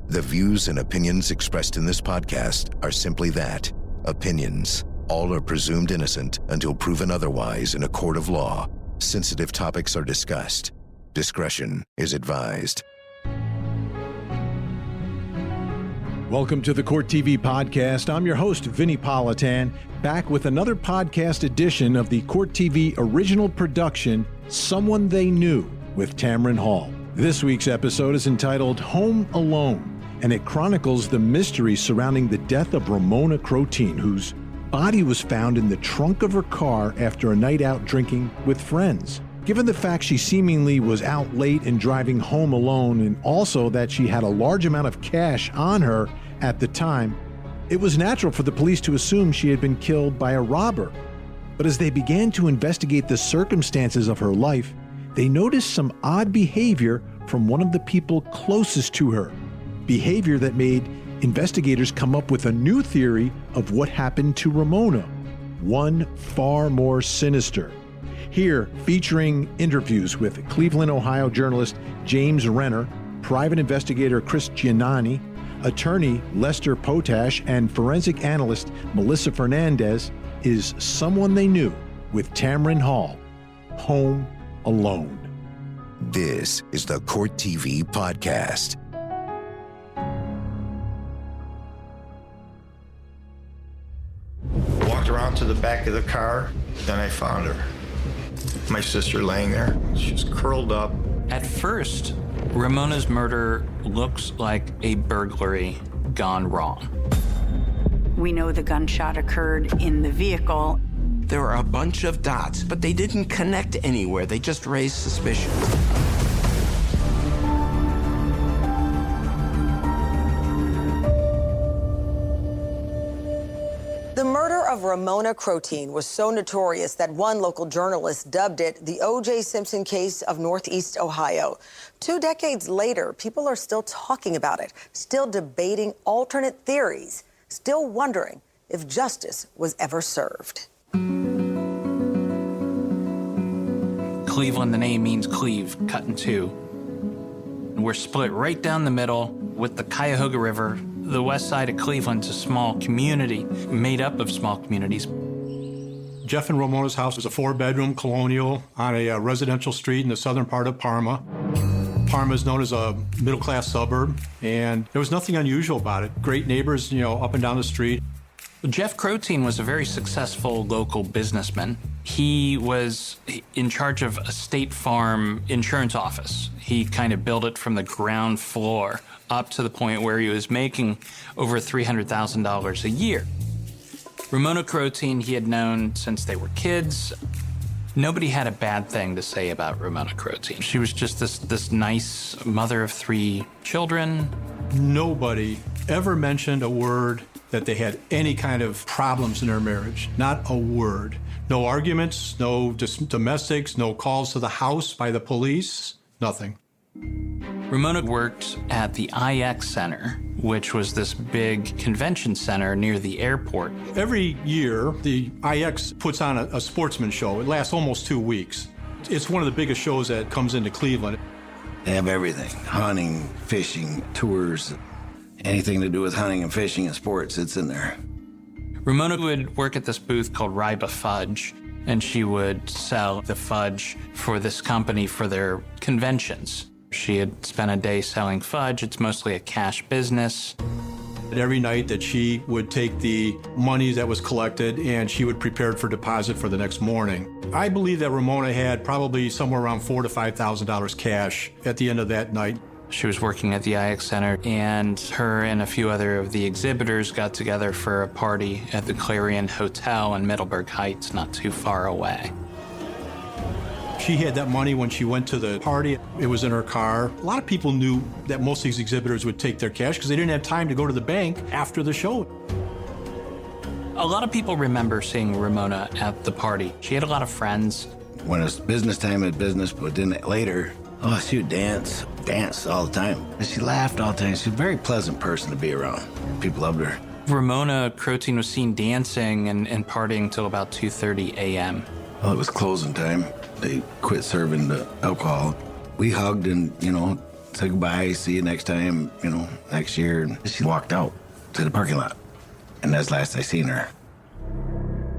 The views and opinions expressed in this podcast are simply that, opinions. All are presumed innocent until proven otherwise in a court of law. Sensitive topics are discussed. Discretion is advised. Welcome to the Court TV podcast. I'm your host, Vinny Politan, back with another podcast edition of the Court TV original production, Someone They Knew, with Tamron Hall. This week's episode is entitled Home Alone, and it chronicles the mystery surrounding the death of Ramona Krotine, whose body was found in the trunk of her car after a night out drinking with friends. Given the fact she seemingly was out late and driving home alone, and also that she had a large amount of cash on her at the time, it was natural for the police to assume she had been killed by a robber. But as they began to investigate the circumstances of her life, they noticed some odd behavior from one of the people closest to her. Behavior that made investigators come up with a new theory of what happened to Ramona, one far more sinister. Here, featuring interviews with Cleveland, Ohio journalist James Renner, private investigator Chris Giannani, attorney Lester Potash, and forensic analyst Melissa Fernandez, is Someone They Knew with Tamron Hall, Home Alone. This is the Court TV podcast. Walked around to the back of the car, then I found her. My sister laying there. She was curled up. At first, Ramona's murder looks like a burglary gone wrong. We know the gunshot occurred in the vehicle. There were a bunch of dots, but they didn't connect anywhere. They just raised suspicion. The murder of Ramona Krotine was so notorious that one local journalist dubbed it the O.J. Simpson case of Northeast Ohio. 2 decades later, people are still talking about it, still debating alternate theories, still wondering if justice was ever served. Cleveland, the name means cleave, cut in two. We're split right down the middle with the Cuyahoga River. The west side of Cleveland's a small community, made up of small communities. Jeff and Ramona's house was a 4-bedroom colonial on a residential street in the southern part of Parma. Parma is known as a middle-class suburb, and there was nothing unusual about it. Great neighbors, up and down the street. Jeff Krotine was a very successful local businessman. He was in charge of a State Farm insurance office. He kind of built it from the ground floor up to the point where he was making over $300,000 a year. Ramona Krotine he had known since they were kids. Nobody had a bad thing to say about Ramona Krotine. She was just this nice mother of 3 children. Nobody ever mentioned a word that they had any kind of problems in their marriage. Not a word. No arguments, no domestics, no calls to the house by the police, nothing. Ramona worked at the IX Center, which was this big convention center near the airport. Every year, the IX puts on a sportsman show. It lasts almost 2 weeks. It's one of the biggest shows that comes into Cleveland. They have everything, hunting, fishing, tours, anything to do with hunting and fishing and sports, it's in there. Ramona would work at this booth called Ryba Fudge, and she would sell the fudge for this company for their conventions. She had spent a day selling fudge. It's mostly a cash business. Every night that she would take the money that was collected and she would prepare it for deposit for the next morning. I believe that Ramona had probably somewhere around $4,000 to $5,000 cash at the end of that night. She was working at the IX Center, and her and a few other of the exhibitors got together for a party at the Clarion Hotel in Middleburg Heights, not too far away. She had that money when she went to the party. It was in her car. A lot of people knew that most of these exhibitors would take their cash because they didn't have time to go to the bank after the show. A lot of people remember seeing Ramona at the party. She had a lot of friends. When it's business time, it's business, but then later, she would dance all the time. And she laughed all the time. She's a very pleasant person to be around. People loved her. Ramona Krotine was seen dancing and partying till about 2:30 a.m. Well, it was closing time. They quit serving the alcohol. We hugged and, said goodbye, see you next time, next year. And she walked out to the parking lot. And that's the last I seen her.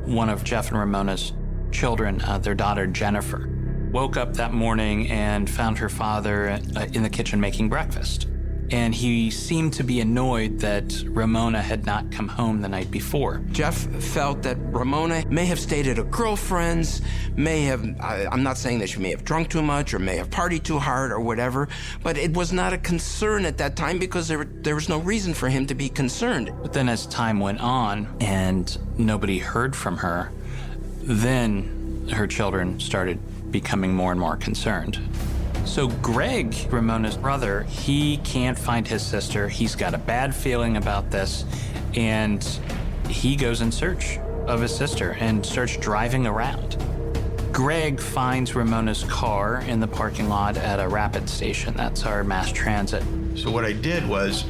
One of Jeff and Ramona's children, their daughter Jennifer, woke up that morning and found her father in the kitchen making breakfast. And he seemed to be annoyed that Ramona had not come home the night before. Jeff felt that Ramona may have stayed at a girlfriend's, I'm not saying that she may have drunk too much or may have partied too hard or whatever, but it was not a concern at that time because there was no reason for him to be concerned. But then as time went on and nobody heard from her, then her children started becoming more and more concerned. So Greg, Ramona's brother, he can't find his sister. He's got a bad feeling about this, and he goes in search of his sister and starts driving around. Greg finds Ramona's car in the parking lot at a rapid station. That's our mass transit. So what I did was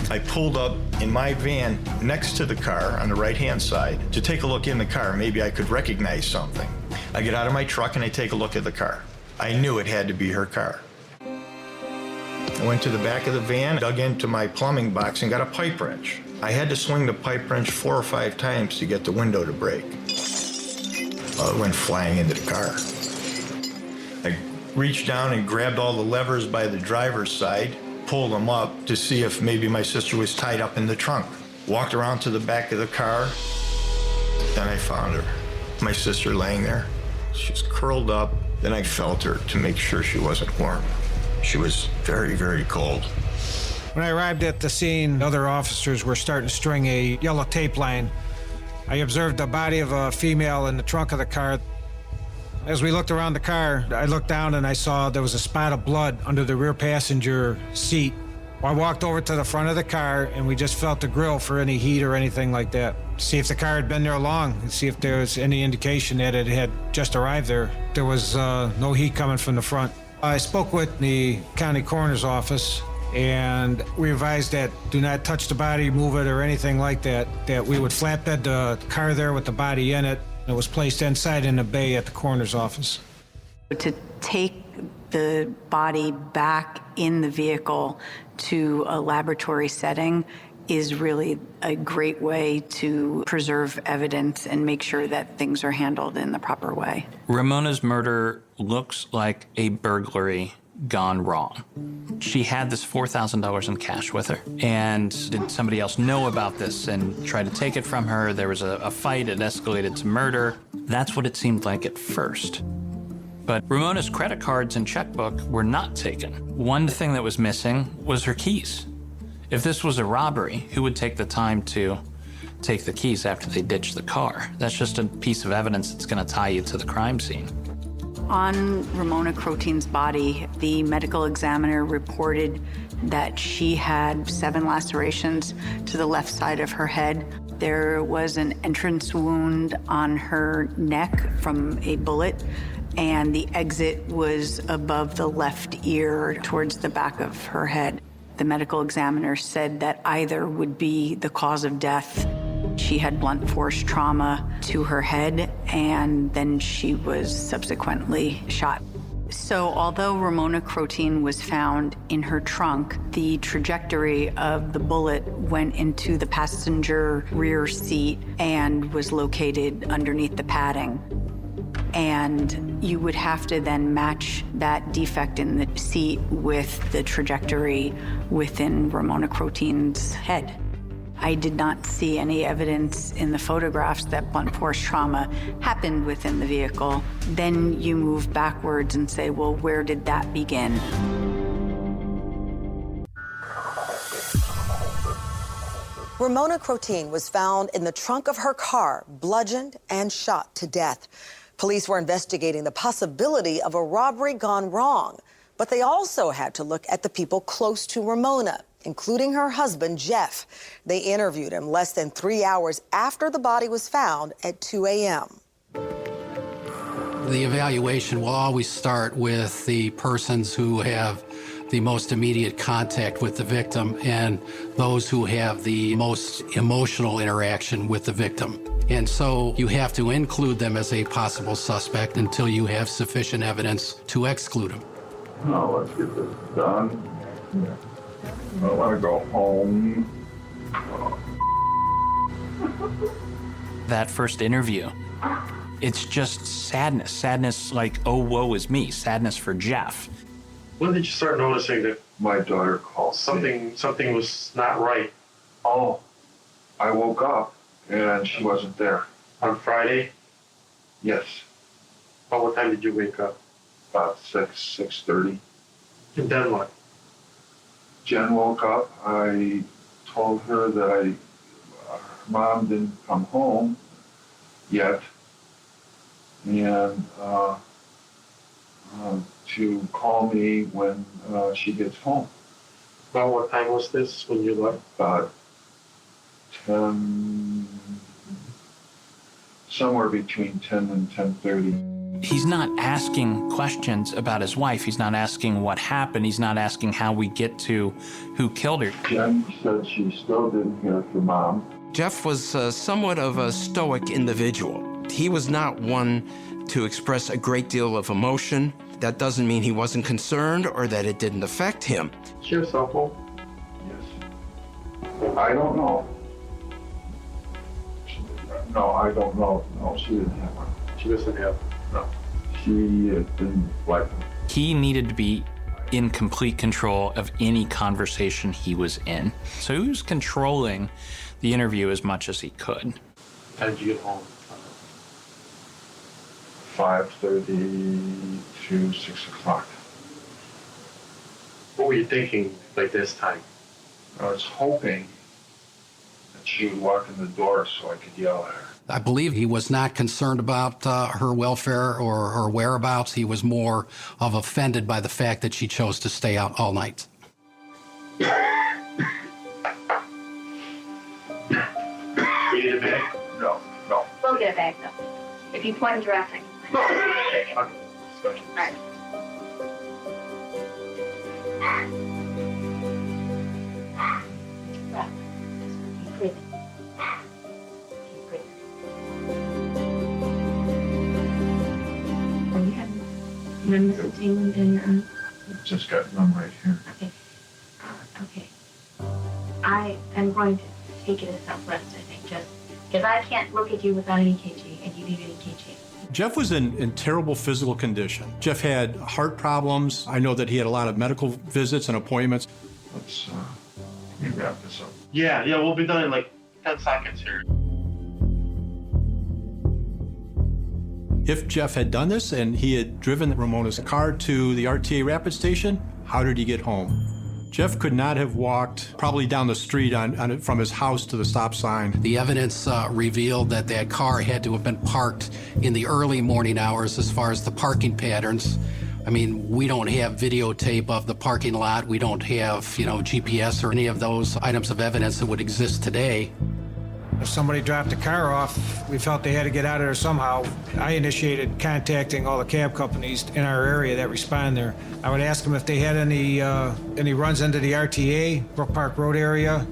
I pulled up in my van next to the car on the right-hand side to take a look in the car. Maybe I could recognize something. I get out of my truck and I take a look at the car. I knew it had to be her car. I went to the back of the van, dug into my plumbing box, and got a pipe wrench. I had to swing the pipe wrench 4 or 5 times to get the window to break. Well, it went flying into the car. I reached down and grabbed all the levers by the driver's side, pulled them up to see if maybe my sister was tied up in the trunk. Walked around to the back of the car, then I found her. My sister laying there. She was curled up. Then I felt her to make sure she wasn't warm. She was very, very cold. When I arrived at the scene, other officers were starting to string a yellow tape line. I observed the body of a female in the trunk of the car. As we looked around the car, I looked down and I saw there was a spot of blood under the rear passenger seat. I walked over to the front of the car and we just felt the grill for any heat or anything like that. See if the car had been there long and see if there was any indication that it had just arrived there. There was no heat coming from the front. I spoke with the county coroner's office and we advised that do not touch the body, move it or anything like that, that we would flatbed the car there with the body in it. It was placed inside in the bay at the coroner's office. To take the body back in the vehicle to a laboratory setting is really a great way to preserve evidence and make sure that things are handled in the proper way. Ramona's murder looks like a burglary gone wrong. She had this $4,000 in cash with her. And did somebody else know about this and try to take it from her? There was a fight, it escalated to murder. That's what it seemed like at first. But Ramona's credit cards and checkbook were not taken. One thing that was missing was her keys. If this was a robbery, who would take the time to take the keys after they ditched the car? That's just a piece of evidence that's going to tie you to the crime scene. On Ramona Krotine's body, the medical examiner reported that she had 7 lacerations to the left side of her head. There was an entrance wound on her neck from a bullet, and the exit was above the left ear towards the back of her head. The medical examiner said that either would be the cause of death. She had blunt force trauma to her head, and then she was subsequently shot. So although Ramona Krotine was found in her trunk, the trajectory of the bullet went into the passenger rear seat and was located underneath the padding. And you would have to then match that defect in the seat with the trajectory within Ramona Krotine's head. I did not see any evidence in the photographs that blunt force trauma happened within the vehicle. Then you move backwards and say, well, where did that begin? Ramona Krotine was found in the trunk of her car, bludgeoned and shot to death. Police were investigating the possibility of a robbery gone wrong, but they also had to look at the people close to Ramona, including her husband, Jeff. They interviewed him less than 3 hours after the body was found at 2 a.m. The evaluation will always start with the persons who have the most immediate contact with the victim and those who have the most emotional interaction with the victim. And so you have to include them as a possible suspect until you have sufficient evidence to exclude them. Now let's get this done. I want to go home. That first interview, it's just sadness. Sadness like, oh, woe is me. Sadness for Jeff. When did you start noticing that My daughter called. something was not right? Oh, I woke up and she wasn't there. On Friday? Yes, About what time did you wake up? about 6:30. And then what? Jen woke up. I told her that her mom didn't come home yet, and to call me when she gets home. About what time was this when you left? About 10, somewhere between 10 and 10:30. He's not asking questions about his wife. He's not asking what happened. He's not asking how we get to who killed her. Jen said she still didn't hear from Mom. Jeff was somewhat of a stoic individual. He was not one to express a great deal of emotion. That doesn't mean he wasn't concerned or that it didn't affect him. Is your cell phone? Yes. I don't know. No, I don't know. No, she didn't have one. She doesn't have. No. She didn't like them. He needed to be in complete control of any conversation he was in. So he was controlling the interview as much as he could. How did you get home? 5:30 to 6 o'clock. What were you thinking like this time? I was hoping that she would walk in the door so I could yell at her. I believe he was not concerned about her welfare or her whereabouts. He was more of offended by the fact that she chose to stay out all night. You need a bag? No. We'll get a bag though. If you point in direct, I can find it. Okay. Right. Keep breathing. Keep breathing. Oh, you have numbness and tingling in your arm? Just got numb right here. Okay. Okay. I am going to take it as self-rest, I think, just because I can't look at you without an EKG, and you need an EKG. Jeff was in terrible physical condition. Jeff had heart problems. I know that he had a lot of medical visits and appointments. Let's let me wrap this up. Yeah, we'll be done in like 10 seconds here. If Jeff had done this and he had driven Ramona's car to the RTA rapid station, how did he get home? Jeff could not have walked probably down the street from his house to the stop sign. The evidence revealed that that car had to have been parked in the early morning hours as far as the parking patterns. I mean, we don't have videotape of the parking lot. We don't have, GPS or any of those items of evidence that would exist today. If somebody dropped the car off, we felt they had to get out of there somehow. I initiated contacting all the cab companies in our area that respond there. I would ask them if they had any runs into the RTA, Brook Park Road area,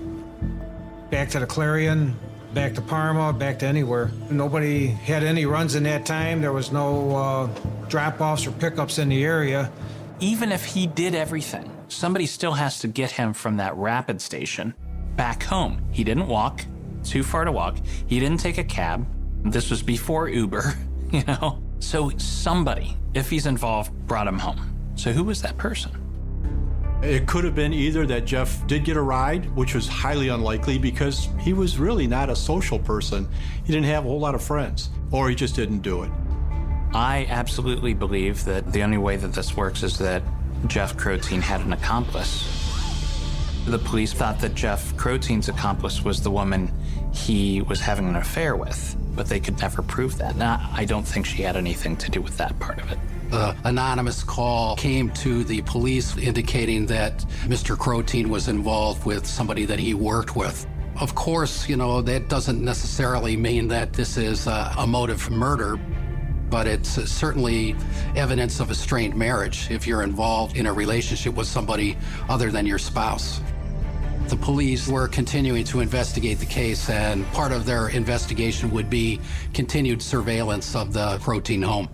back to the Clarion, back to Parma, back to anywhere. Nobody had any runs in that time. There was no drop-offs or pickups in the area. Even if he did everything, somebody still has to get him from that rapid station back home. He didn't walk. Too far to walk. He didn't take a cab. This was before Uber, So somebody, if he's involved, brought him home. So who was that person? It could have been either that Jeff did get a ride, which was highly unlikely because he was really not a social person. He didn't have a whole lot of friends, or he just didn't do it. I absolutely believe that the only way that this works is that Jeff Krotine had an accomplice. The police thought that Jeff Krotine's accomplice was the woman he was having an affair with, but they could never prove that. Now, I don't think she had anything to do with that part of it. The anonymous call came to the police indicating that Mr. Krotine was involved with somebody that he worked with. Of course, that doesn't necessarily mean that this is a motive murder, but it's certainly evidence of a strained marriage if you're involved in a relationship with somebody other than your spouse. The police were continuing to investigate the case, and part of their investigation would be continued surveillance of the Krotine home.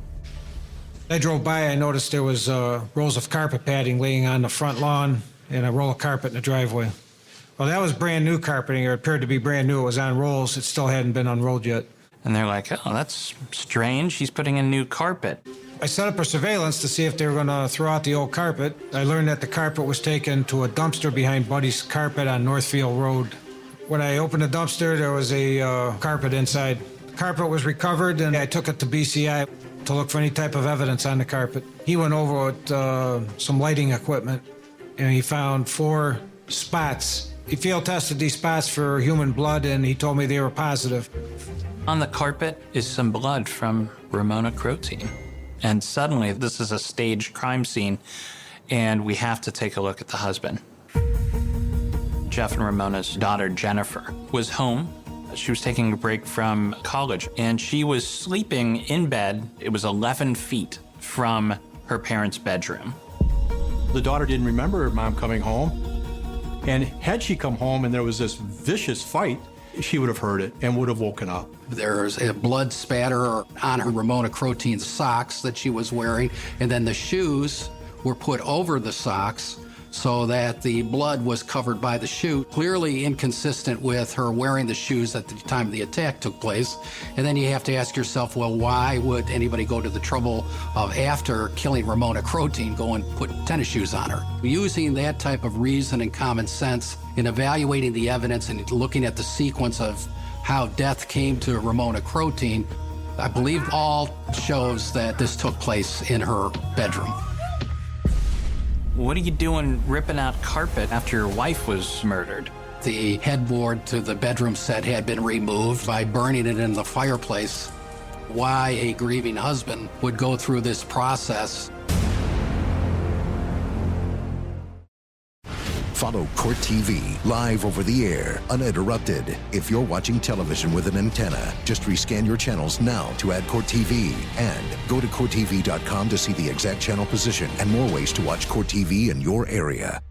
I drove by, I noticed there was rolls of carpet padding laying on the front lawn and a roll of carpet in the driveway. Well, that was brand new carpeting, or it appeared to be brand new. It was on rolls. It still hadn't been unrolled yet. And they're like, oh, that's strange. He's putting in new carpet. I set up a surveillance to see if they were going to throw out the old carpet. I learned that the carpet was taken to a dumpster behind Buddy's Carpet on Northfield Road. When I opened the dumpster, there was a carpet inside. The carpet was recovered, and I took it to BCI to look for any type of evidence on the carpet. He went over with some lighting equipment, and he found 4 spots. He field tested these spots for human blood, and he told me they were positive. On the carpet is some blood from Ramona Krotine. And suddenly, this is a staged crime scene, and we have to take a look at the husband. Jeff and Ramona's daughter, Jennifer, was home. She was taking a break from college, and she was sleeping in bed. It was 11 feet from her parents' bedroom. The daughter didn't remember her mom coming home. And had she come home and there was this vicious fight, she would have heard it and would have woken up. There's a blood spatter on her Ramona Krotine's socks that she was wearing, and then the shoes were put over the socks so that the blood was covered by the shoe, clearly inconsistent with her wearing the shoes at the time the attack took place. And then you have to ask yourself, well, why would anybody go to the trouble of, after killing Ramona Krotine, go and put tennis shoes on her? Using that type of reason and common sense in evaluating the evidence and looking at the sequence of how death came to Ramona Krotine, I believe all shows that this took place in her bedroom. What are you doing ripping out carpet after your wife was murdered? The headboard to the bedroom set had been removed by burning it in the fireplace. Why a grieving husband would go through this process. Follow Court TV live over the air, uninterrupted. If you're watching television with an antenna, just rescan your channels now to add Court TV. And go to CourtTV.com to see the exact channel position and more ways to watch Court TV in your area.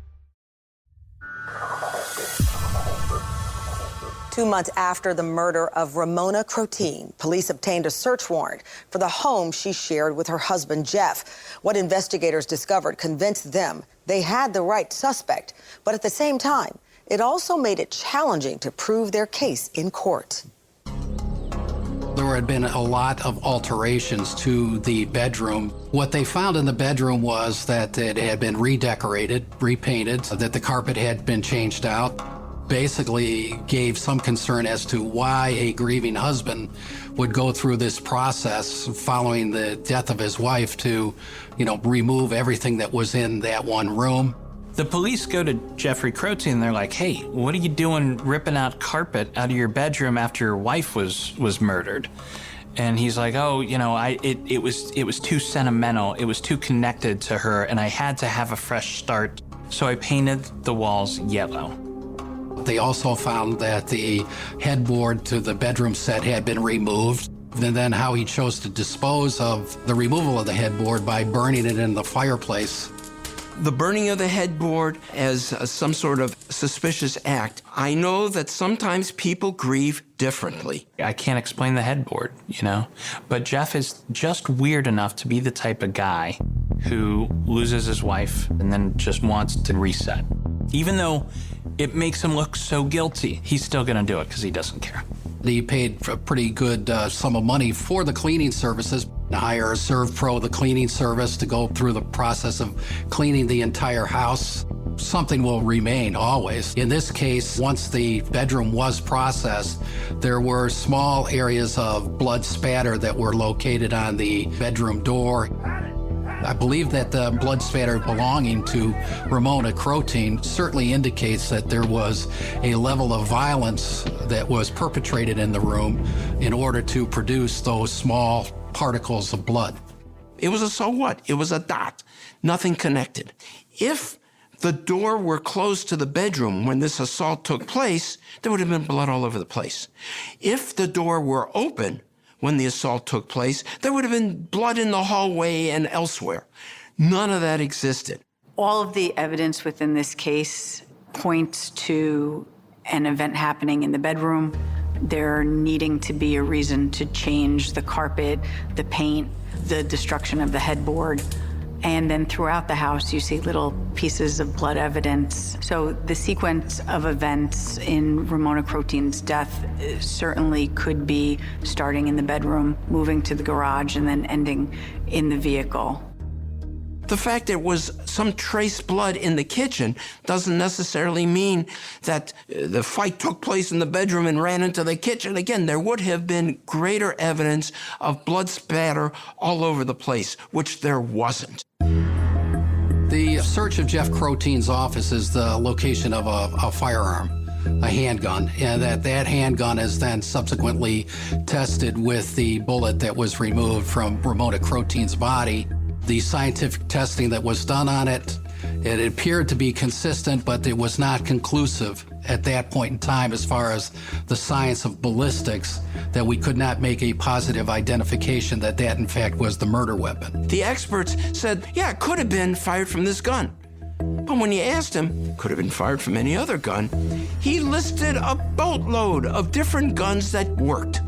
2 months after the murder of Ramona Krotine, police obtained a search warrant for the home she shared with her husband, Jeff. What investigators discovered convinced them they had the right suspect, but at the same time, it also made it challenging to prove their case in court. There had been a lot of alterations to the bedroom. What they found in the bedroom was that it had been redecorated, repainted, that the carpet had been changed out. Basically gave some concern as to why a grieving husband would go through this process following the death of his wife to, remove everything that was in that one room. The police go to Jeffrey Krotine and they're like, hey, what are you doing ripping out carpet out of your bedroom after your wife was murdered? And he's like, oh, it was too sentimental. It was too connected to her, and I had to have a fresh start. So I painted the walls yellow. They also found that the headboard to the bedroom set had been removed, and then how he chose to dispose of the removal of the headboard by burning it in the fireplace. The burning of the headboard as some sort of suspicious act. I know that sometimes people grieve differently. I can't explain the headboard, but Jeff is just weird enough to be the type of guy who loses his wife and then just wants to reset. Even though it makes him look so guilty, he's still gonna do it because he doesn't care. He paid a pretty good sum of money for the cleaning services. Hire ServPro, the cleaning service, to go through the process of cleaning the entire house. Something will remain always. In this case, once the bedroom was processed, there were small areas of blood spatter that were located on the bedroom door. I believe that the blood spatter belonging to Ramona Krotine certainly indicates that there was a level of violence that was perpetrated in the room in order to produce those small particles of blood. It was a so what? It was a dot, nothing connected. If the door were closed to the bedroom when this assault took place, there would have been blood all over the place. If the door were open when the assault took place, there would have been blood in the hallway and elsewhere. None of that existed. All of the evidence within this case points to an event happening in the bedroom. There needing to be a reason to change the carpet, the paint, the destruction of the headboard. And then throughout the house, you see little pieces of blood evidence. So the sequence of events in Ramona Krotine's death certainly could be starting in the bedroom, moving to the garage, and then ending in the vehicle. The fact there was some trace blood in the kitchen doesn't necessarily mean that the fight took place in the bedroom and ran into the kitchen. Again, there would have been greater evidence of blood spatter all over the place, which there wasn't. The search of Jeff Krotine's office is the location of a firearm, a handgun, and that handgun is then subsequently tested with the bullet that was removed from Ramona Krotine's body. The scientific testing that was done on it, it appeared to be consistent, but it was not conclusive at that point in time as far as the science of ballistics, that we could not make a positive identification that in fact was the murder weapon. The experts said, yeah, it could have been fired from this gun. But when you asked him, could have been fired from any other gun, he listed a boatload of different guns that worked.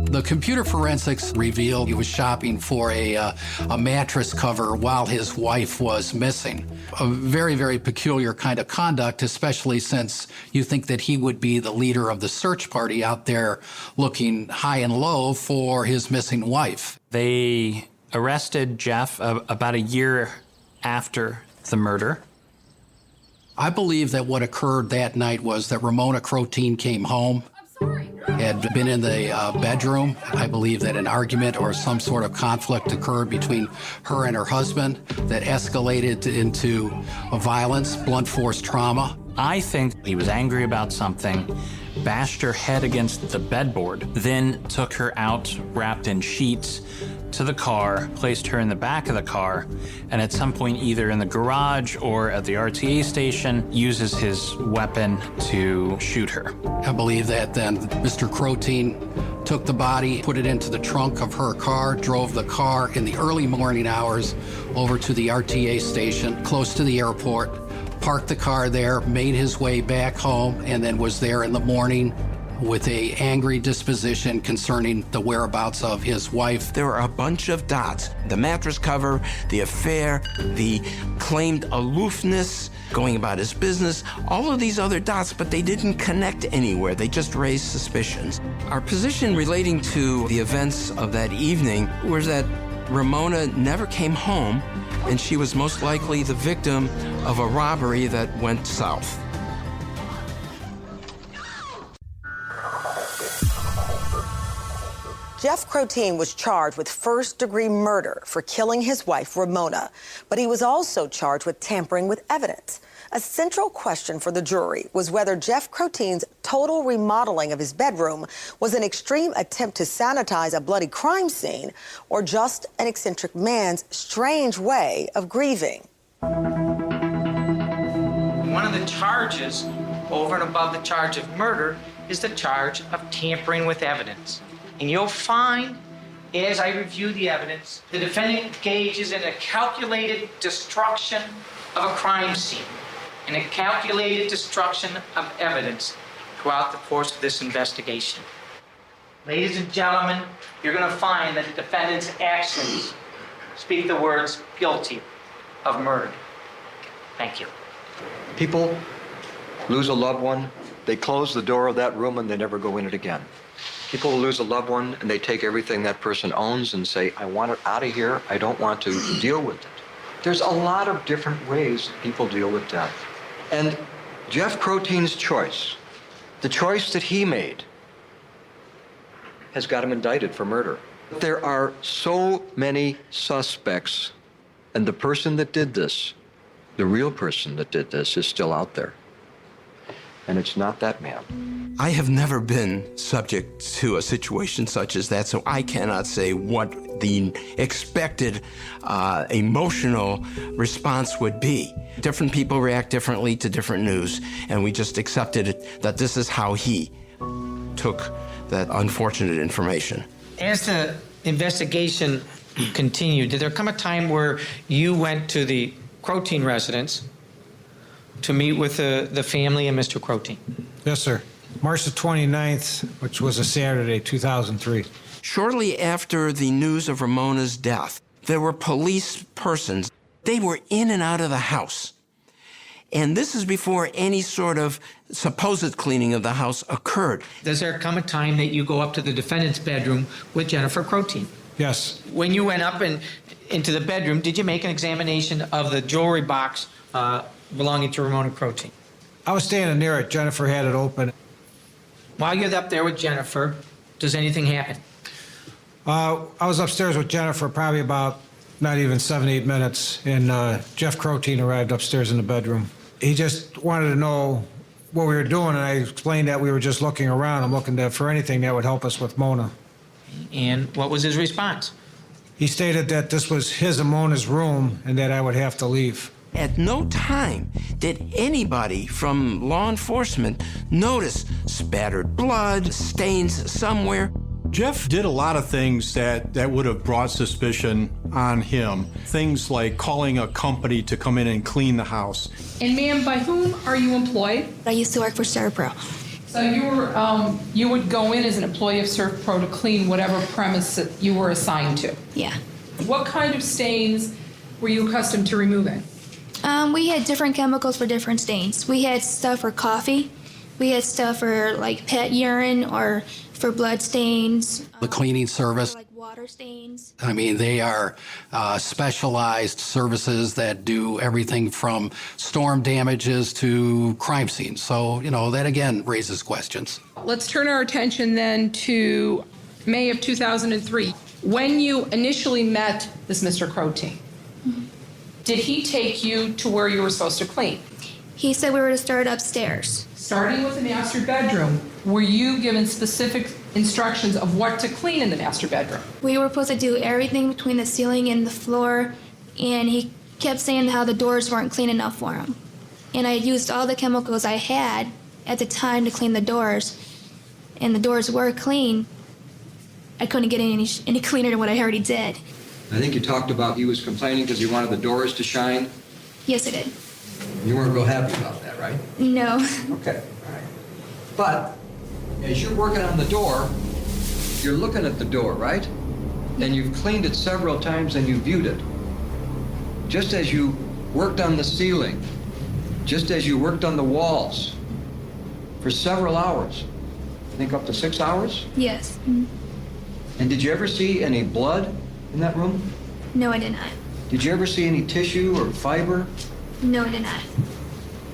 The computer forensics revealed he was shopping for a mattress cover while his wife was missing. A very, very peculiar kind of conduct, especially since you think that he would be the leader of the search party out there looking high and low for his missing wife. They arrested Jeff about a year after the murder. I believe that what occurred that night was that Ramona Krotine came home, had been in the bedroom. I believe that an argument or some sort of conflict occurred between her and her husband that escalated into violence, blunt force trauma. I think he was angry about something, bashed her head against the bedboard, then took her out wrapped in sheets to the car, placed her in the back of the car, and at some point either in the garage or at the RTA station uses his weapon to shoot her. I believe that then Mr. Krotine took the body, put it into the trunk of her car, drove the car in the early morning hours over to the RTA station close to the airport, parked the car there, made his way back home, and then was there in the morning with an angry disposition concerning the whereabouts of his wife. There were a bunch of dots. The mattress cover, the affair, the claimed aloofness, going about his business, all of these other dots, but they didn't connect anywhere. They just raised suspicions. Our position relating to the events of that evening was that Ramona never came home, and she was most likely the victim of a robbery that went south. Jeff Krotine was charged with first-degree murder for killing his wife, Ramona, but he was also charged with tampering with evidence. A central question for the jury was whether Jeff Krotine's total remodeling of his bedroom was an extreme attempt to sanitize a bloody crime scene or just an eccentric man's strange way of grieving. One of the charges, over and above the charge of murder, is the charge of tampering with evidence. And you'll find, as I review the evidence, the defendant engages in a calculated destruction of a crime scene and a calculated destruction of evidence throughout the course of this investigation. Ladies and gentlemen, you're going to find that the defendant's actions speak the words guilty of murder. Thank you. People lose a loved one, they close the door of that room and they never go in it again. People lose a loved one and they take everything that person owns and say, I want it out of here. I don't want to deal with it. There's a lot of different ways that people deal with death. And Jeff Krotine's choice, the choice that he made, has got him indicted for murder. There are so many suspects, and the person that did this, the real person that did this, is still out there. And it's not that man. I have never been subject to a situation such as that, so I cannot say what the expected emotional response would be. Different people react differently to different news, and we just accepted it that this is how he took that unfortunate information. As the investigation continued, did there come a time where you went to the Krotine residence to meet with the family and Mr. Krotine? Yes, sir. March the 29th, which was a Saturday, 2003. Shortly after the news of Ramona's death, There were police persons. They were in and out of the house. And this is before any sort of supposed cleaning of the house occurred. Does there come a time that you go up to the defendant's bedroom with Jennifer Krotine? Yes. When you went up into the bedroom, did you make an examination of the jewelry box belonging to Ramona Krotine? I was standing near it. Jennifer had it open. While you're up there with Jennifer, does anything happen? I was upstairs with Jennifer probably about not even 7-8 minutes, and Jeff Krotine arrived upstairs in the bedroom. He just wanted to know what we were doing, and I explained that we were just looking around. I'm looking for anything that would help us with Mona. And what was his response? He stated that this was his and Mona's room and that I would have to leave. At no time did anybody from law enforcement notice spattered blood, stains somewhere. Jeff did a lot of things that would have brought suspicion on him. Things like calling a company to come in and clean the house. And ma'am, by whom are you employed? I used to work for Serpro. So you would go in as an employee of SurfPro to clean whatever premise that you were assigned to? Yeah. What kind of stains were you accustomed to removing? We had different chemicals for different stains. We had stuff for coffee. We had stuff for like pet urine or for blood stains. The cleaning service. Like water stains. I mean, they are specialized services that do everything from storm damages to crime scenes. So, that again raises questions. Let's turn our attention then to May of 2003. When you initially met this Mr. Krotine, did he take you to where you were supposed to clean? He said we were to start upstairs. Starting with the master bedroom, were you given specific instructions of what to clean in the master bedroom? We were supposed to do everything between the ceiling and the floor, and he kept saying how the doors weren't clean enough for him. And I used all the chemicals I had at the time to clean the doors, and the doors were clean. I couldn't get any cleaner than what I already did. I think you talked about he was complaining because he wanted the doors to shine. Yes, I did. You weren't real happy about that, right? No. Okay, all right. But as you're working on the door, you're looking at the door, right? And you've cleaned it several times and you viewed it. Just as you worked on the ceiling, just as you worked on the walls for several hours. I think up to 6 hours? Yes. Mm-hmm. And did you ever see any blood in that room? No, I did not. Did you ever see any tissue or fiber? No, I did not.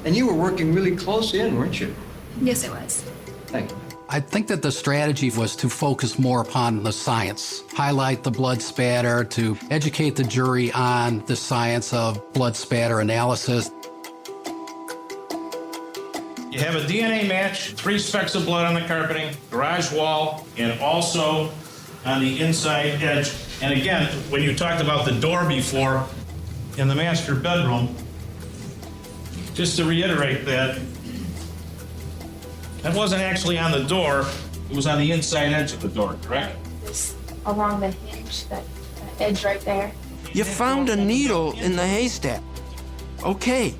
And you were working really close in, weren't you? Yes, I was. Thank you. I think that the strategy was to focus more upon the science, highlight the blood spatter, to educate the jury on the science of blood spatter analysis. You have a DNA match, 3 specks of blood on the carpeting, garage wall, and also on the inside edge. And again, when you talked about the door before in the master bedroom, just to reiterate that wasn't actually on the door, it was on the inside edge of the door, correct? This along the hinge, that edge right there. You found a needle in the haystack. Okay,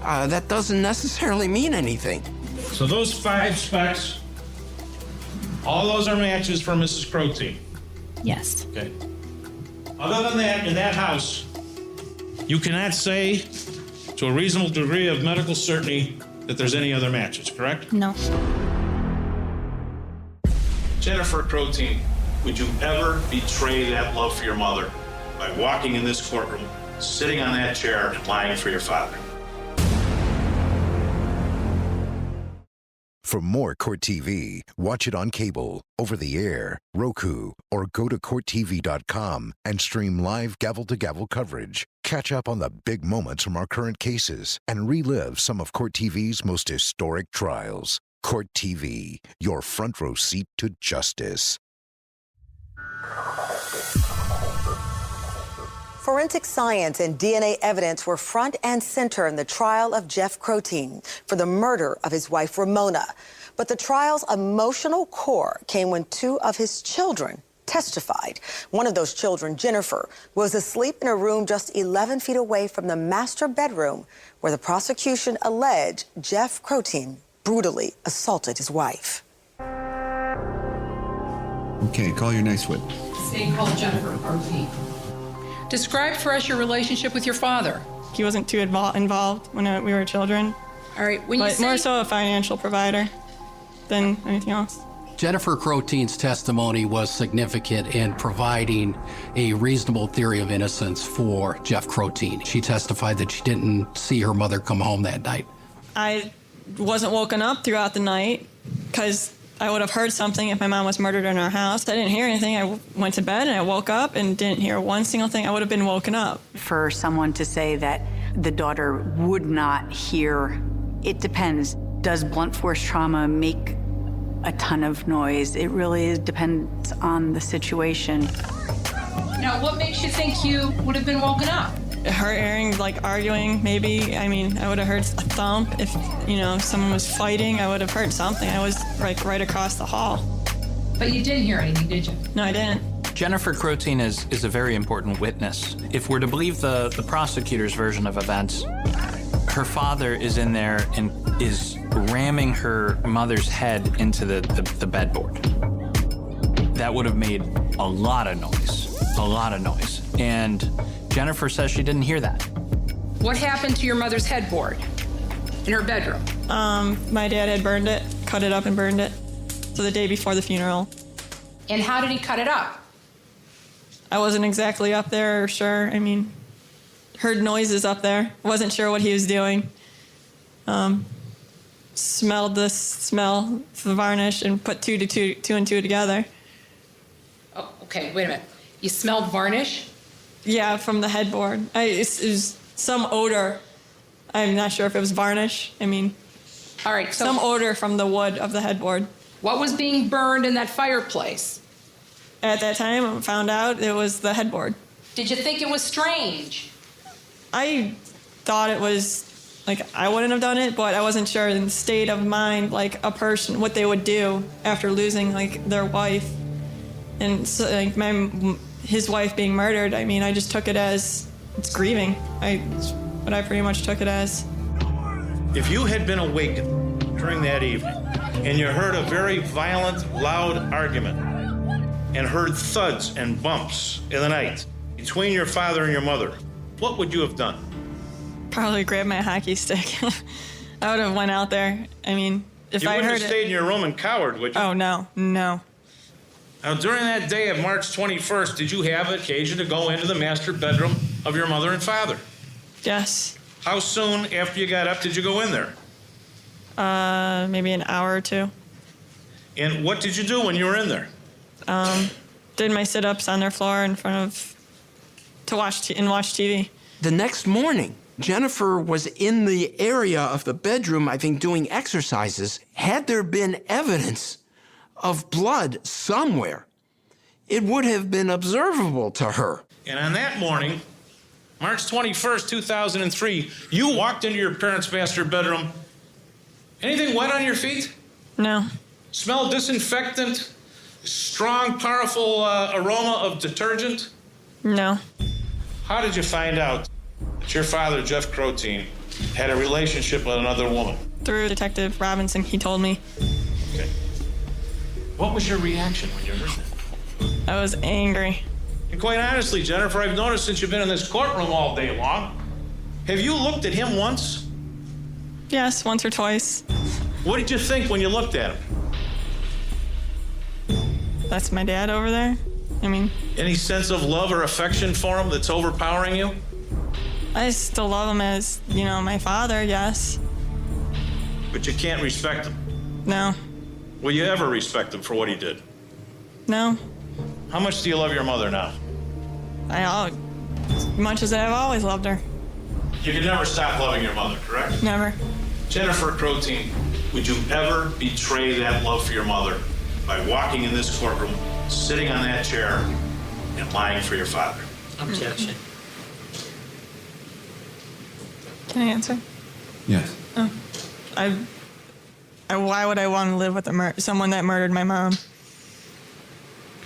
that doesn't necessarily mean anything. So those 5 specks, all those are matches for Mrs. Krotine. Yes. Okay. Other than that, in that house, you cannot say to a reasonable degree of medical certainty that there's any other matches, correct? No. Jennifer Krotine, would you ever betray that love for your mother by walking in this courtroom, sitting on that chair, and lying for your father? For more Court TV, watch it on cable, over the air, Roku, or go to CourtTV.com and stream live gavel-to-gavel coverage. Catch up on the big moments from our current cases and relive some of Court TV's most historic trials. Court TV, your front row seat to justice. Forensic science and DNA evidence were front and center in the trial of Jeff Krotine for the murder of his wife, Ramona. But the trial's emotional core came when 2 of his children testified. One of those children, Jennifer, was asleep in a room just 11 feet away from the master bedroom where the prosecution alleged Jeff Krotine brutally assaulted his wife. Okay, call your next witness. State called Jennifer Krotine. Describe for us your relationship with your father. He wasn't too involved when we were children. All right, when you but say... more so a financial provider than anything else. Jennifer Krotine's testimony was significant in providing a reasonable theory of innocence for Jeff Krotine. She testified that she didn't see her mother come home that night. I wasn't woken up throughout the night because I would have heard something if my mom was murdered in our house. I didn't hear anything. I went to bed and I woke up and didn't hear one single thing. I would have been woken up. For someone to say that the daughter would not hear, it depends. Does blunt force trauma make a ton of noise? It really depends on the situation. Now, what makes you think you would have been woken up? Her hearing, like arguing, maybe. I mean, I would have heard a thump. If, someone was fighting, I would have heard something. I was right across the hall. But you didn't hear anything, did you? No, I didn't. Jennifer Krotine is a very important witness. If we're to believe the prosecutor's version of events, her father is in there and is ramming her mother's head into the bedboard. That would have made a lot of noise. And Jennifer says she didn't hear that. What happened to your mother's headboard in her bedroom? My dad had burned it, cut it up and burned it. So the day before the funeral. And how did he cut it up? I wasn't exactly up there or sure. I mean, heard noises up there. Wasn't sure what he was doing. Smelled the smell of the varnish and put two and two together. Oh, okay, wait a minute. You smelled varnish? Yeah, from the headboard. It was some odor. I'm not sure if it was varnish. I mean, all right, so some odor from the wood of the headboard. What was being burned in that fireplace? At that time, I found out it was the headboard. Did you think it was strange? I thought it was, I wouldn't have done it, but I wasn't sure in the state of mind, a person, what they would do after losing, their wife. And so, his wife being murdered, I mean, I just took it as, it's grieving. What I pretty much took it as. If you had been awakened during that evening and you heard a very violent, loud argument and heard thuds and bumps in the night between your father and your mother, what would you have done? Probably grab my hockey stick. I would have went out there. I mean, if I heard it... You wouldn't have stayed in your room and cowered, would you? Oh, no. Now, during that day of March 21st, did you have occasion to go into the master bedroom of your mother and father? Yes. How soon after you got up did you go in there? Maybe an hour or two. And what did you do when you were in there? Did my sit-ups on their floor in front of... to watch TV. The next morning, Jennifer was in the area of the bedroom, I think, doing exercises. Had there been evidence of blood somewhere, it would have been observable to her. And on that morning, March 21st, 2003, you walked into your parents' master bedroom. Anything wet on your feet? No. Smell disinfectant? Strong, powerful aroma of detergent? No. How did you find out that your father, Jeff Krotine, had a relationship with another woman? Through Detective Robinson, he told me. Okay. What was your reaction when you heard that? I was angry. And quite honestly, Jennifer, I've noticed since you've been in this courtroom all day long, have you looked at him once? Yes, once or twice. What did you think when you looked at him? That's my dad over there. I mean... Any sense of love or affection for him that's overpowering you? I still love him as, my father, yes. But you can't respect him? No. Will you ever respect him for what he did? No. How much do you love your mother now? As much as I've always loved her. You can never stop loving your mother, correct? Never. Jennifer Krotine, would you ever betray that love for your mother by walking in this courtroom, sitting on that chair, and lying for your father? Objection. Can I answer? Yes. Oh. Why would I want to live with someone that murdered my mom?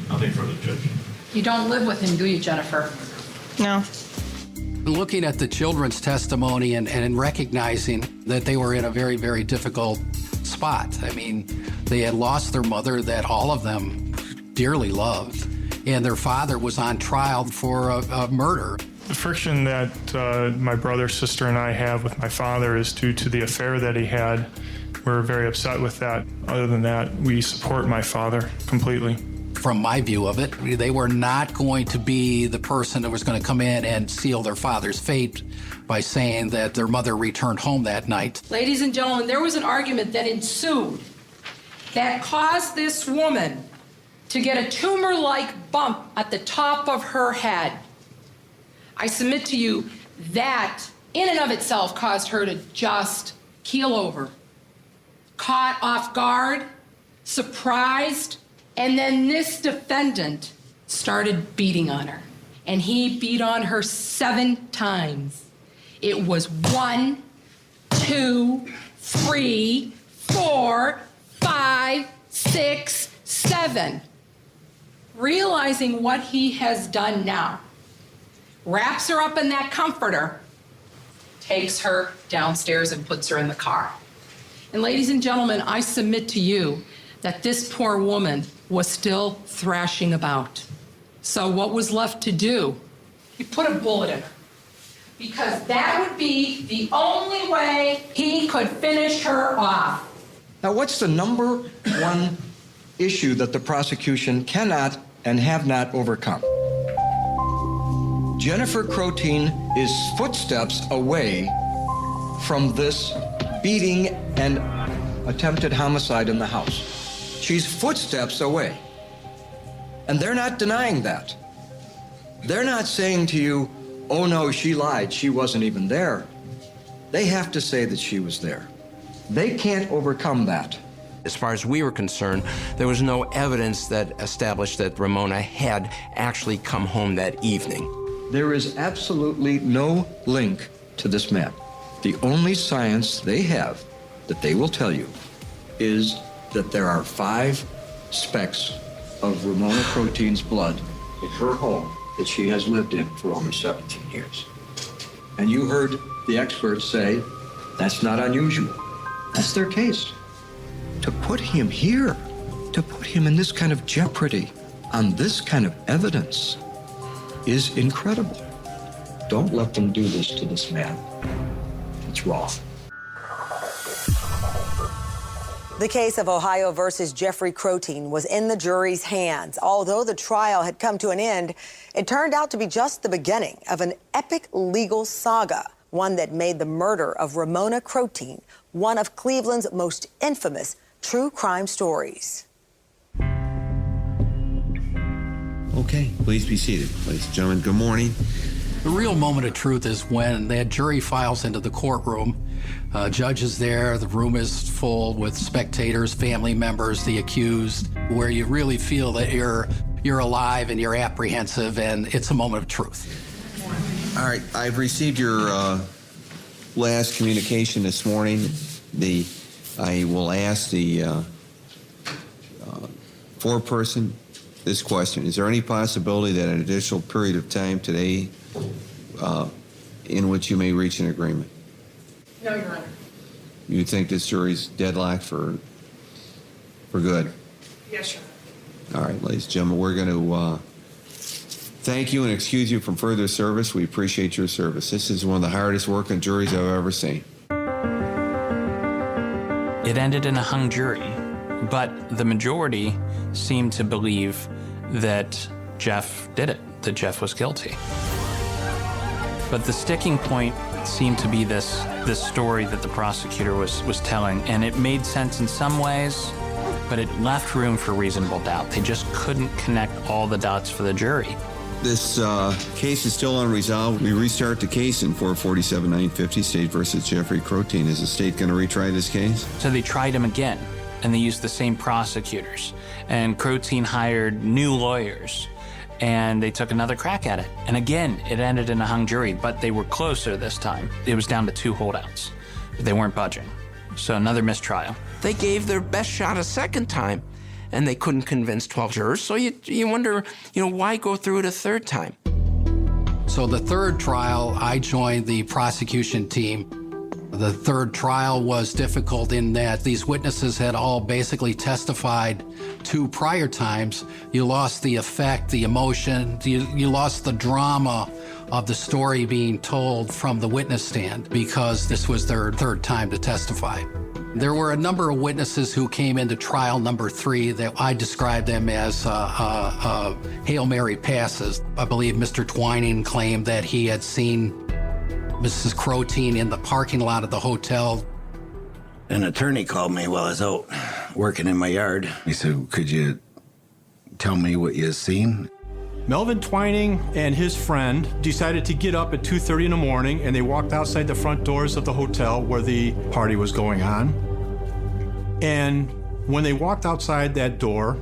Nothing further, Judge. You don't live with him, do you, Jennifer? No. Looking at the children's testimony and recognizing that they were in a very, very difficult spot. I mean, they had lost their mother that all of them dearly loved. and their father was on trial for a murder. The friction that my brother, sister, and I have with my father is due to the affair that he had. We're very upset with that. Other than that, we support my father completely. From my view of it, they were not going to be the person that was going to come in and seal their father's fate by saying that their mother returned home that night. Ladies and gentlemen, there was an argument that ensued that caused this woman to get a tumor-like bump at the top of her head. I submit to you that in and of itself caused her to just keel over. Caught off guard, surprised, and then this defendant started beating on her. And he beat on her 7 times. It was 1, 2, 3, 4, 5, 6, 7. Realizing what he has done now, wraps her up in that comforter, takes her downstairs and puts her in the car. And ladies and gentlemen, I submit to you that this poor woman was still thrashing about. So what was left to do? He put a bullet in her, because that would be the only way he could finish her off. Now, what's the number one issue that the prosecution cannot and have not overcome? Jennifer Krotine is footsteps away from this beating and attempted homicide in the house. She's footsteps away. And they're not denying that. They're not saying to you, oh no, she lied, she wasn't even there. They have to say that she was there. They can't overcome that. As far as we were concerned, there was no evidence that established that Ramona had actually come home that evening. There is absolutely no link to this man. The only science they have that they will tell you is that there are 5 specks of Ramona Krotine's blood in her home that she has lived in for over 17 years. And you heard the experts say that's not unusual. That's their case. To put him here, to put him in this kind of jeopardy on this kind of evidence is incredible. Don't let them do this to this man. It's wrong. The case of Ohio versus Jeffrey Krotine was in the jury's hands. Although the trial had come to an end, it turned out to be just the beginning of an epic legal saga, one that made the murder of Ramona Krotine one of Cleveland's most infamous true crime stories. Okay, please be seated. Ladies and gentlemen, good morning. The real moment of truth is when that jury files into the courtroom. Judge is there, the room is full with spectators, family members, the accused, where you really feel that you're alive and you're apprehensive, and it's a moment of truth. All right, I've received your last communication this morning. I will ask the foreperson this question. Is there any possibility that an additional period of time today in which you may reach an agreement? No, Your Honor. You think this jury's deadlocked for good? Yes, Your Honor. All right, ladies and gentlemen, we're going to thank you and excuse you from further service. We appreciate your service. This is one of the hardest working juries I've ever seen. It ended in a hung jury, but the majority seemed to believe that Jeff did it, that Jeff was guilty. But the sticking point seemed to be this story that the prosecutor was telling, and it made sense in some ways, but it left room for reasonable doubt. They just couldn't connect all the dots for the jury. This case is still unresolved. We restart the case in 447-950, State versus Jeffrey Krotine. Is the state going to retry this case? So they tried him again, and they used the same prosecutors. And Krotine hired new lawyers, and they took another crack at it. And again, it ended in a hung jury, but they were closer this time. It was down to 2 holdouts. But they weren't budging. So another mistrial. They gave their best shot a second time, and they couldn't convince 12 jurors. So you wonder, why go through it a third time? So the third trial, I joined the prosecution team. The third trial was difficult in that these witnesses had all basically testified 2 prior times. You lost the effect, the emotion, you lost the drama of the story being told from the witness stand because this was their third time to testify. There were a number of witnesses who came into trial number 3 that I described them as Hail Mary passes. I believe Mr. Twining claimed that he had seen Mrs. Krotine in the parking lot of the hotel. An attorney called me while I was out working in my yard. He said, could you tell me what you seen? Melvin Twining and his friend decided to get up at 2:30 in the morning, and they walked outside the front doors of the hotel where the party was going on. And when they walked outside that door,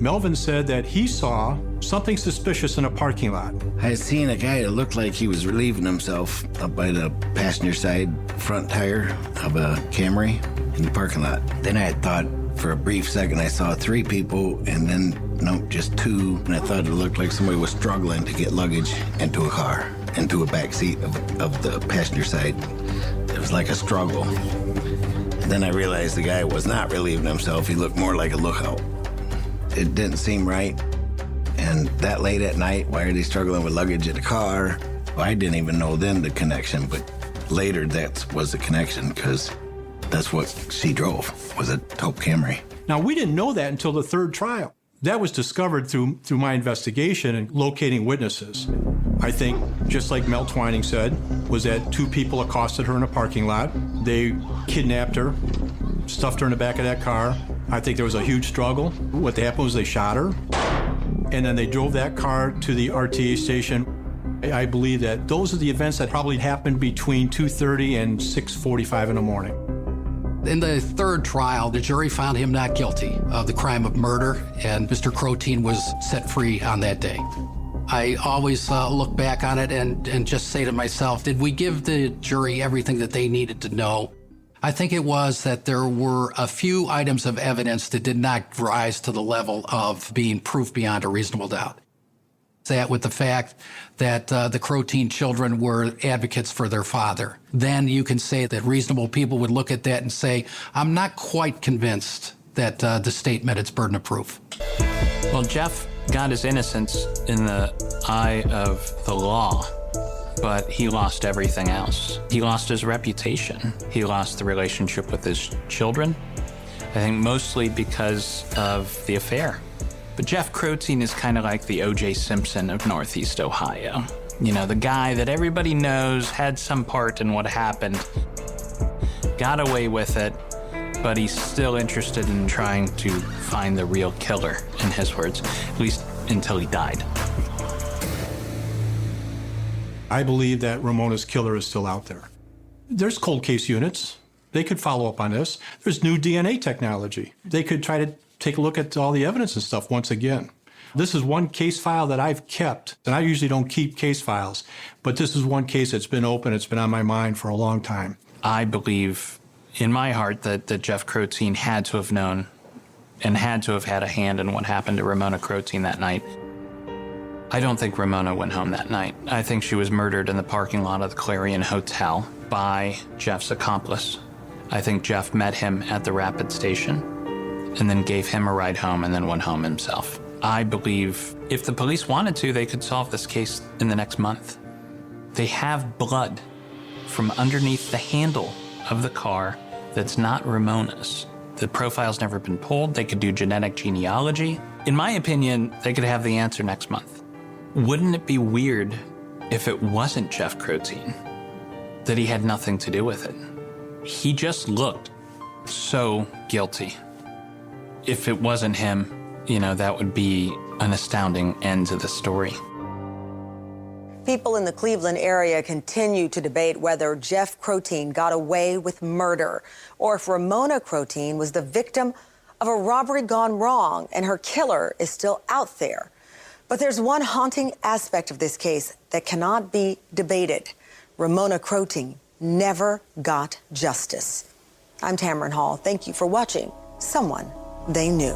Melvin said that he saw something suspicious in a parking lot. I had seen a guy that looked like he was relieving himself up by the passenger side front tire of a Camry in the parking lot. Then I had thought for a brief second I saw 3 people, and then, no, just 2. And I thought it looked like somebody was struggling to get luggage into a car, into a back seat of the passenger side. It was like a struggle. And then I realized the guy was not relieving himself. He looked more like a lookout. It didn't seem right. And that late at night, why are they struggling with luggage in the car? Well, I didn't even know then the connection, but later that was the connection because that's what she drove, was a taupe Camry. Now, we didn't know that until the third trial. That was discovered through my investigation and locating witnesses. I think, just like Mel Twining said, was that 2 people accosted her in a parking lot. They kidnapped her, stuffed her in the back of that car. I think there was a huge struggle. What happened was they shot her, and then they drove that car to the RTA station. I believe that those are the events that probably happened between 2:30 and 6:45 in the morning. In the third trial, the jury found him not guilty of the crime of murder, and Mr. Krotine was set free on that day. I always look back on it and just say to myself, did we give the jury everything that they needed to know? I think it was that there were a few items of evidence that did not rise to the level of being proof beyond a reasonable doubt. That with the fact that the Krotine children were advocates for their father, then you can say that reasonable people would look at that and say, I'm not quite convinced that the state met its burden of proof. Well, Jeff got his innocence in the eye of the law, but he lost everything else. He lost his reputation. He lost the relationship with his children, I think mostly because of the affair. But Jeff Krotine is kind of like the O.J. Simpson of Northeast Ohio. You know, the guy that everybody knows had some part in what happened, got away with it, but he's still interested in trying to find the real killer, in his words, at least until he died. I believe that Ramona's killer is still out there. There's cold case units. They could follow up on this. There's new DNA technology. They could try to take a look at all the evidence and stuff once again. This is one case file that I've kept, and I usually don't keep case files, but this is one case that's been open. It's been on my mind for a long time. I believe in my heart that Jeff Krotine had to have known and had to have had a hand in what happened to Ramona Krotine that night. I don't think Ramona went home that night. I think she was murdered in the parking lot of the Clarion Hotel by Jeff's accomplice. I think Jeff met him at the Rapid station and then gave him a ride home and then went home himself. I believe if the police wanted to, they could solve this case in the next month. They have blood from underneath the handle of the car that's not Ramona's. The profile's never been pulled. They could do genetic genealogy. In my opinion, they could have the answer next month. Wouldn't it be weird if it wasn't Jeff Krotine, that he had nothing to do with it? He just looked so guilty. If it wasn't him, you know, that would be an astounding end to the story. People in the Cleveland area continue to debate whether Jeff Krotine got away with murder or if Ramona Krotine was the victim of a robbery gone wrong and her killer is still out there. But there's one haunting aspect of this case that cannot be debated. Ramona Krotine never got justice. I'm Tamron Hall. Thank you for watching Someone They Knew.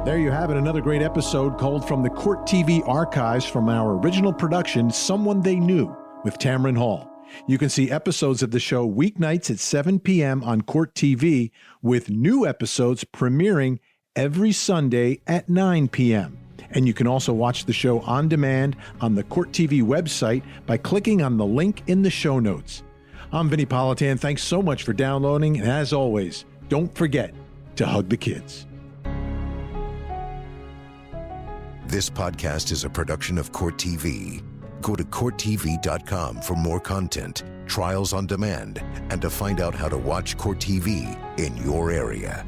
There you have it, another great episode culled from the Court TV archives from our original production, Someone They Knew. with Tamron Hall. You can see episodes of the show weeknights at 7 p.m. on Court TV, with new episodes premiering every Sunday at 9 p.m. And you can also watch the show on demand on the Court TV website by clicking on the link in the show notes. I'm Vinny Politan. Thanks so much for downloading. And as always, don't forget to hug the kids. This podcast is a production of Court TV. Go to CourtTV.com for more content, trials on demand, and to find out how to watch Court TV in your area.